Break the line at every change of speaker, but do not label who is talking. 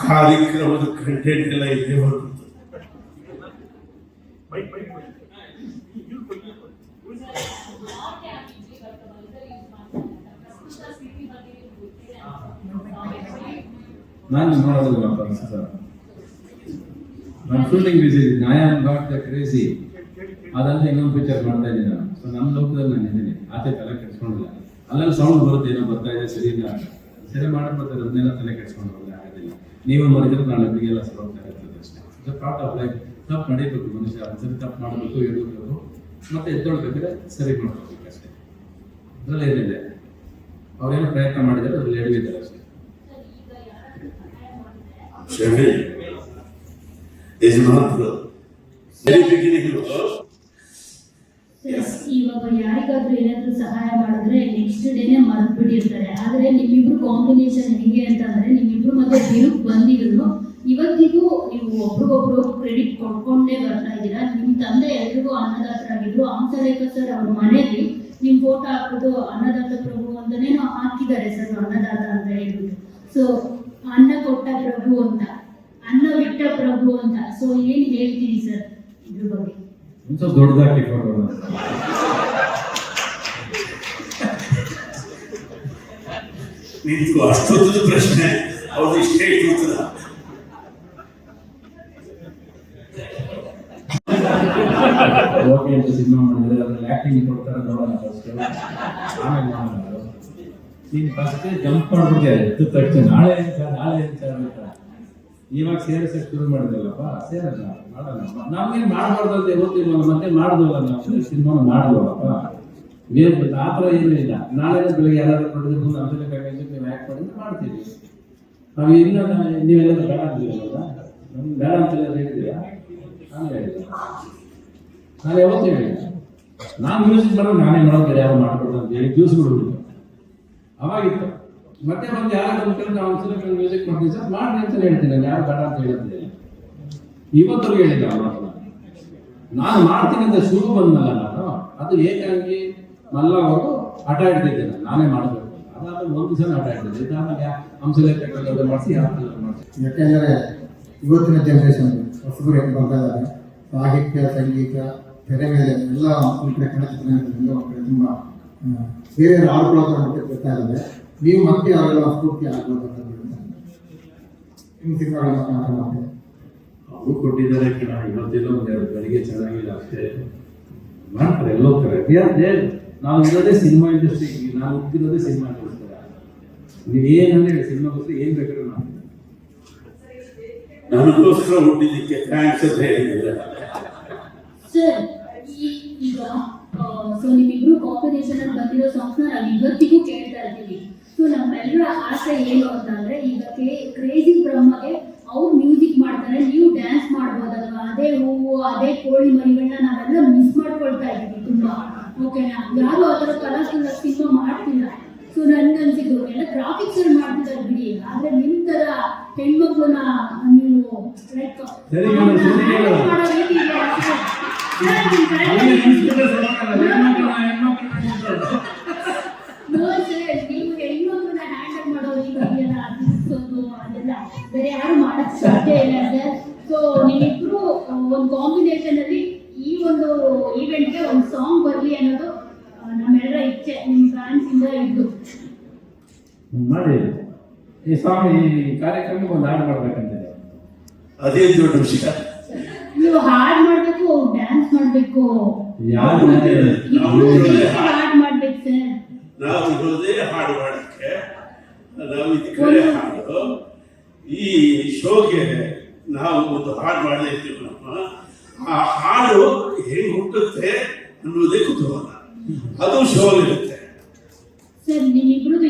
ಕಾರ್ಯಕ್ರಮದ ಕಂಟೆಂಟ್ ಎಲ್ಲ ಇದೆ ಹೊರತು
ನಾನು ನೋಡೋದಿಲ್ಲಪ್ಪ ಸರ್. ನನ್ನ ಶೂಟಿಂಗ್ ಬಿಸಿ ಇದ್ದೀನಿ. I am not the crazy ಅದಂತ ಇನ್ನೊಂದು ಪಿಕ್ಚರ್ ಮಾಡ್ತಾ ಇದ್ದೀನಿ ನಾನು. ಸೊ ನನ್ನ ಲೋಕದಲ್ಲಿ ನಾನು ಇದ್ದೀನಿ, ಆಚೆ ತಲೆ ಕೆಡ್ಸ್ಕೊಂಡಿಲ್ಲ. ಅಲ್ಲೆಲ್ಲ ಸೌಂಡ್ ಬರುತ್ತೆ, ಏನೋ ಬರ್ತಾ ಇದೆ, ಸರಿ ಇಲ್ಲ, ಸರಿ ಮಾಡಕ್ ಬರ್ತಾರೆ, ಅದನ್ನೆಲ್ಲ ತಲೆ ಕೆಡ್ಸ್ಕೊಂಡು ಹೋದ್ರೆ ಆಗೋದಿಲ್ಲ. ನೀವು ಮಾಡಿದ್ರೆ ನಾಳೆ ಒಟ್ಟಿಗೆಲ್ಲ ಸರ್ ಹೋಗ್ತಾ ಇರ್ತದೆ ಅಷ್ಟೇ. So part of life. ತಪ್ಪು ನಡೀಬೇಕು ಮನುಷ್ಯ, ಒಂದ್ಸರಿ ತಪ್ಪು ಮಾಡಬೇಕು, ಎಡಬೇಕು, ಮತ್ತೆ ಎದ್ದೊಳ್ಬೇಕಾದ್ರೆ ಸರಿ ಮಾಡ್ಕೋಬೇಕು ಅಷ್ಟೇ. ಅದರಲ್ಲಿ ಏನಿದೆ, ಅವ್ರೇನೋ ಪ್ರಯತ್ನ ಮಾಡಿದ್ದಾರೆ, ಅದ್ರಲ್ಲಿ ಎಡವಿದ್ದಾರೆ ಅಷ್ಟೇ.
Sherry is not the very beginning of
ಇವಾಗ ಯಾರಿಗಾದ್ರೂ ಏನಾದ್ರೂ ಸಹಾಯ ಮಾಡಿದ್ರೆ ನೆಕ್ಸ್ಟ್ ಡೇನೆ ಮರೆತುಬಿಟ್ಟಿರ್ತಾರೆ. ಆದ್ರೆ ನಿಮ್ಮಿಬ್ರು ಕಾಂಬಿನೇಷನ್ ಹೆಂಗೆ ಅಂತಂದ್ರೆ, ನಿಮ್ಮಿಬ್ರು ಮತ್ತೆ ಬಿರುಕು ಬಂದಿದ್ರು ಇವತ್ತಿಗೂ ನೀವು ಒಬ್ರಿಗೊಬ್ರು ಕ್ರೆಡಿಟ್ ಕೊಟ್ಕೊಂಡೇ ಬರ್ತಾ ಇದ್ದೀರಾ. ನಿಮ್ಮ ತಂದೆ ಎಲ್ರಿಗೂ ಅನ್ನದಾತರಾಗಿದ್ರು. ಹಂಸಲೇಖ ಸರ್ ಅವ್ರ ಮನೆಯಲ್ಲಿ ನಿಮ್ ಫೋಟೋ ಹಾಕ್ಬಿಟ್ಟು ಅನ್ನದಾತ ಪ್ರಭು ಅಂತಾನೇನೋ ಹಾಕಿದ್ದಾರೆ ಸರ್, ಅನ್ನದಾತ ಅಂತ ಹೇಳ್ಬಿಟ್ಟು. ಸೊ ಅನ್ನ ಕೊಟ್ಟ ಪ್ರಭು ಅಂತ, ಅನ್ನ ಬಿಟ್ಟ ಪ್ರಭು ಅಂತ. ಸೊ ಏನ್ ಹೇಳ್ತೀರಿ ಸರ್ ಇದ್ರ ಬಗ್ಗೆ?
ಸ್ವಲ್ಪ ದೊಡ್ಡದಾಗಿ ಫೋಟೋ
ನಿಂತು ಅಷ್ಟೊಂದು ಪ್ರಶ್ನೆ ಅವ್ರದ್ದು ಇಷ್ಟೇ ಉತ್ತರ.
ಓಕೆ ಅಂತ ಸಿನಿಮಾ ಮಾಡಿದ್ರೆ ಅದ್ರಲ್ಲಿ ಆಕ್ಟಿಂಗ್ ಕೊಡ್ತಾರೆ, ನೋಡೋಣ ಫಸ್ಟ್, ಆಮೇಲೆ ಮಾಡೋಣ. ನೀನು ಫಸ್ಟ್ ಜಂಪ್ ಮಾಡ್ಬಿಟ್ಟೆ ಎತ್ತು ತಕ್ಷಣ ನಾಳೆ ನಾಳೆ ಅಂತ ಇವಾಗ ಸೇರಿಸಕ್ಕೆ ಶುರು ಮಾಡಿದ್ರಲ್ಲಪ್ಪ, ಸೇರಲ್ಲ, ಮಾಡಲ್ಲ. ನಮ್ಗೇನು ಮಾಡಬಾರ್ದಂತೆ ಗೊತ್ತಿಲ್ವಲ್ಲ, ಮತ್ತೆ ಮಾಡಿದ್ವಲ್ಲ ನಾವು ಸಿನಿಮಾನ ಮಾಡಿದ್ವಲ್ಲಪ್ಪ. ಆ ಥರ ಏನೂ ಇಲ್ಲ. ನಾಳೆ ಬೆಳಗ್ಗೆ ಯಾರಾದ್ರೂ ಕೊಟ್ಟಿದ್ರೆ ಮುಂದೆ ಅಂಶಲೆ ಕೈಗೆ ನೀವು ಆ್ಯಕ್ಟ್ ಮಾಡಿದ್ರೆ ಮಾಡ್ತೀವಿ ನಾವು. ಇಲ್ಲ ನೀವೆಲ್ಲ ಬೇಡ ಅಂತೀರಲ್ಲ, ನಮ್ಗೆ ಬೇಡ ಅಂತೆಲ್ಲ ಹೇಳಿದ್ದೀರಾ? ನಾನು ಹೇಳಿಲ್ಲ, ನಾನು ಯಾವತ್ತೂ ಹೇಳಿಲ್ಲ. ನಾನು ಮ್ಯೂಸಿಕ್ ಮಾಡೋದು ನಾನೇ ಮಾಡೋದು, ಯಾರು ಮಾಡ್ಕೊಡ್ತಾರೆ ಅಂತ ಹೇಳಿ ಜ್ಯೂಸ್ಗಳು ಅವಾಗಿತ್ತು. ಮತ್ತೆ ಒಂದು ಯಾರು ಬಂದ್ಕೊಂಡು ನಾವು ಒಂದ್ಸಲ ಮ್ಯೂಸಿಕ್ ಮಾಡ್ತೀವಿ ಸರ್ ಮಾಡ್ರಿ ಅಂತ ಹೇಳ್ತೀನಿ, ನಾನು ಯಾರು ಬೇಡ ಅಂತ ಹೇಳಿದ್ದೆ. ಇವತ್ತರೆಗೂ ಹೇಳಿಲ್ಲ ಮಾತನ್ನ. ನಾನು ಮಾಡ್ತೀನಿ ಅಂತ ಶುರು ಬಂದಲ್ಲ ನಾನು, ಅದು ಏಕಾಂಗಿ ಮಲ್ಲ ಅವರು ಆಟ ಹಿಡ್ತಿದ್ದೆ, ನಾನೇ ಮಾಡಬೇಕು. ಅದಾದ್ಮೇಲೆ ಒಂದು ದಿವಸ ಆಟ ಹಿಡ್ತಿದ್ದೆ, ಇದಾದ್ಮೇಲೆ ಹಂಸಲೇಖ ಮಾಡಿಸಿ ಯಾರು ಮಾಡಿಸಿ.
ಯಾಕೆಂದರೆ ಇವತ್ತಿನ ಜನ್ರೇಷನ್ ಹೊಸಬರು ಏನು ಬರ್ತಾ ಇದ್ದಾರೆ, ಸಾಹಿತ್ಯ ಸಂಗೀತ ತೆರೆ ಮೇಲೆ ಎಲ್ಲ ಕಡೆ ಕನ್ನಡ ಚಿತ್ರರಂಗದಲ್ಲಿ ತುಂಬ ಬೇರೆ ಆಡ್ಕೊಳ್ಳೋದ್ರ ಮಟ್ಟಿಗೆ ಬರ್ತಾ ಇದ್ದಾರೆ. ನೀವು ಮತ್ತೆ ಅವರೆಲ್ಲ ಸ್ಫೂರ್ತಿ ಆಗ್ಬೋದು ನಿಮ್ಮ ಸಿನಿಮಾಗಳನ್ನ ಮಾಡ್ತೀವಿ.
ಅವರು ಕೊಟ್ಟಿದ್ದಾರೆ ಕಣ. ಇವತ್ತೆಲ್ಲ ಒಂದೆರಡು ಬೆಳಿಗ್ಗೆ ಚೆನ್ನಾಗಿಲ್ಲ ಅಷ್ಟೇ ಮಾಡ್ತಾರೆ, ಎಲ್ಲ ಹೋಗ್ತಾರೆ. ನಾವು ಇರೋದೇ ಸಿನಿಮಾ ಇಂಡಸ್ಟ್ರಿ, ನಾವು ಹುಟ್ಟಿರೋದೇ ಸಿನಿಮಾ ಇಂಡಸ್ಟ್ರಿ. ನೀವು ಏನಂದ್ರೆ ಸಿನಿಮಾಗೋಸ್ಕರ ಏನು ಬೇಕಾದ್ರೂ ಮಾಡ್ತೀವಿ.
ನನಗೋಸ್ಕರ ಹುಟ್ಟಿದ್ದಕ್ಕೆ ಥ್ಯಾಂಕ್ಸ್ ಅಂತ ಹೇಳಿದ್ರೆ
ಸರ್ ಈಗ ಸೊ ನಿಮ್ಮಿಬ್ರು ಕಾಂಬಿನೇಷನ್ ಅಲ್ಲಿ ಬಂದಿರೋ ಸಾಂಗ್ಸ್ ನಾವು ಇವತ್ತಿಗೂ ಕೇಳ್ತಾ ಇರ್ತೀವಿ. ಸೊ ನಮ್ಮೆಲ್ಲರ ಆಸೆ ಏನು ಅಂತಂದ್ರೆ, ಈಗ ಕ್ರೇಜಿ ಬ್ರಹ್ಮಗೆ ಅವ್ರು ಮ್ಯೂಸಿಕ್ ಮಾಡ್ತಾರೆ, ನೀವು ಡ್ಯಾನ್ಸ್ ಮಾಡ್ಬೋದಲ್ವಾ? ಅದೇ ಹೂವು ಅದೇ ಕೋಳಿ ಮರಿಗಳನ್ನ ನಾವೆಲ್ಲ ಮಿಸ್ ಮಾಡ್ಕೊಳ್ತಾ ಇದ್ದೀವಿ ತುಂಬಾ. ಓಕೆನಾ? ಯಾರು ಆ ಥರ ಕಲರ್ಫುಲ್ ಸಿನಿಮಾ ಮಾಡ್ತಿಲ್ಲ. ಸೊ ನನ್ಗನ್ಸಿದ್ದು ಎಲ್ಲ ಗ್ರಾಫಿಕ್ಸ್ ಅಲ್ಲಿ ಮಾಡ್ತಿದ್ದಾರೆ ಬಿಡಿ, ಆದ್ರೆ ನಿಮ್ ತರ ಹೆಣ್ಮಕ್ಳನ್ನ ನೀವು ಲೈಕ್ ಮಾಡೋ ರೀತಿ ಇದೆ ಅಷ್ಟೇ. ನೀವು ಹೆಣ್ಮಕ್ಳನ್ನ ಹ್ಯಾಂಡಲ್ ಮಾಡೋ ರೀತಿ ಇದೆಯಲ್ಲ, ಅದಿಸೋದು ಅದೆಲ್ಲ ಬೇರೆ ಯಾರು ಮಾಡಕ್ ಸಾಧ್ಯ ಇಲ್ಲ ಸರ್. ಸೊ ನೀವಿಬ್ರು ಒಂದು ಕಾಂಬಿನೇಷನ್ ಅಲ್ಲಿ ಈ ಒಂದು ಈವೆಂಟ್ಗೆ ಒಂದು ಸಾಂಗ್ ಬರಲಿ ಅನ್ನೋದು ನಮ್ಮೆಲ್ಲರ ಇಚ್ಛೆ, ನಿಮ್ಮ ಫ್ಯಾನ್ಸ್ ಇಂದ ಇದ್ದು
ಮಾಡಿ. ಈ ಸಾಂಗ್ ಈ ಕಾರ್ಯಕ್ರಮಕ್ಕೆ ಒಂದು ಹಾಡು ಮಾಡ್ಬೇಕಂತಿದೆ.
ಅದೇ ದೊಡ್ಡ ವಿಷಯ.
ನೀವು ಹಾಡ್ ಮಾಡ್ಬೇಕು, ಡ್ಯಾನ್ಸ್ ಮಾಡ್ಬೇಕು,
ಯಾರು
ಹಾಡ್ ಮಾಡ್ಬೇಕು ಸರ್.
ನಾವು ಇರೋದೇ ಹಾಡು ಮಾಡಕ್ಕೆ, ನಾವು ಇದಕ್ಕೆ ಹಾಡು. ಈ ಶೋಗೆ ನಾವು ಒಂದು ಹಾಡು ಮಾಡದೇ ಇರ್ತೀವಿ. ನಮ್ಮ ಆ ಹಾಡು ಹೆಂಗ್ ಹುಟ್ಟುತ್ತೆ ಅನ್ನೋದೇ ಕುತೂಹಲ, ಅದು ಶೋ ಇರುತ್ತೆ
ಸರ್. ನಿಮ್ಮಿಬ್ರದ್ದು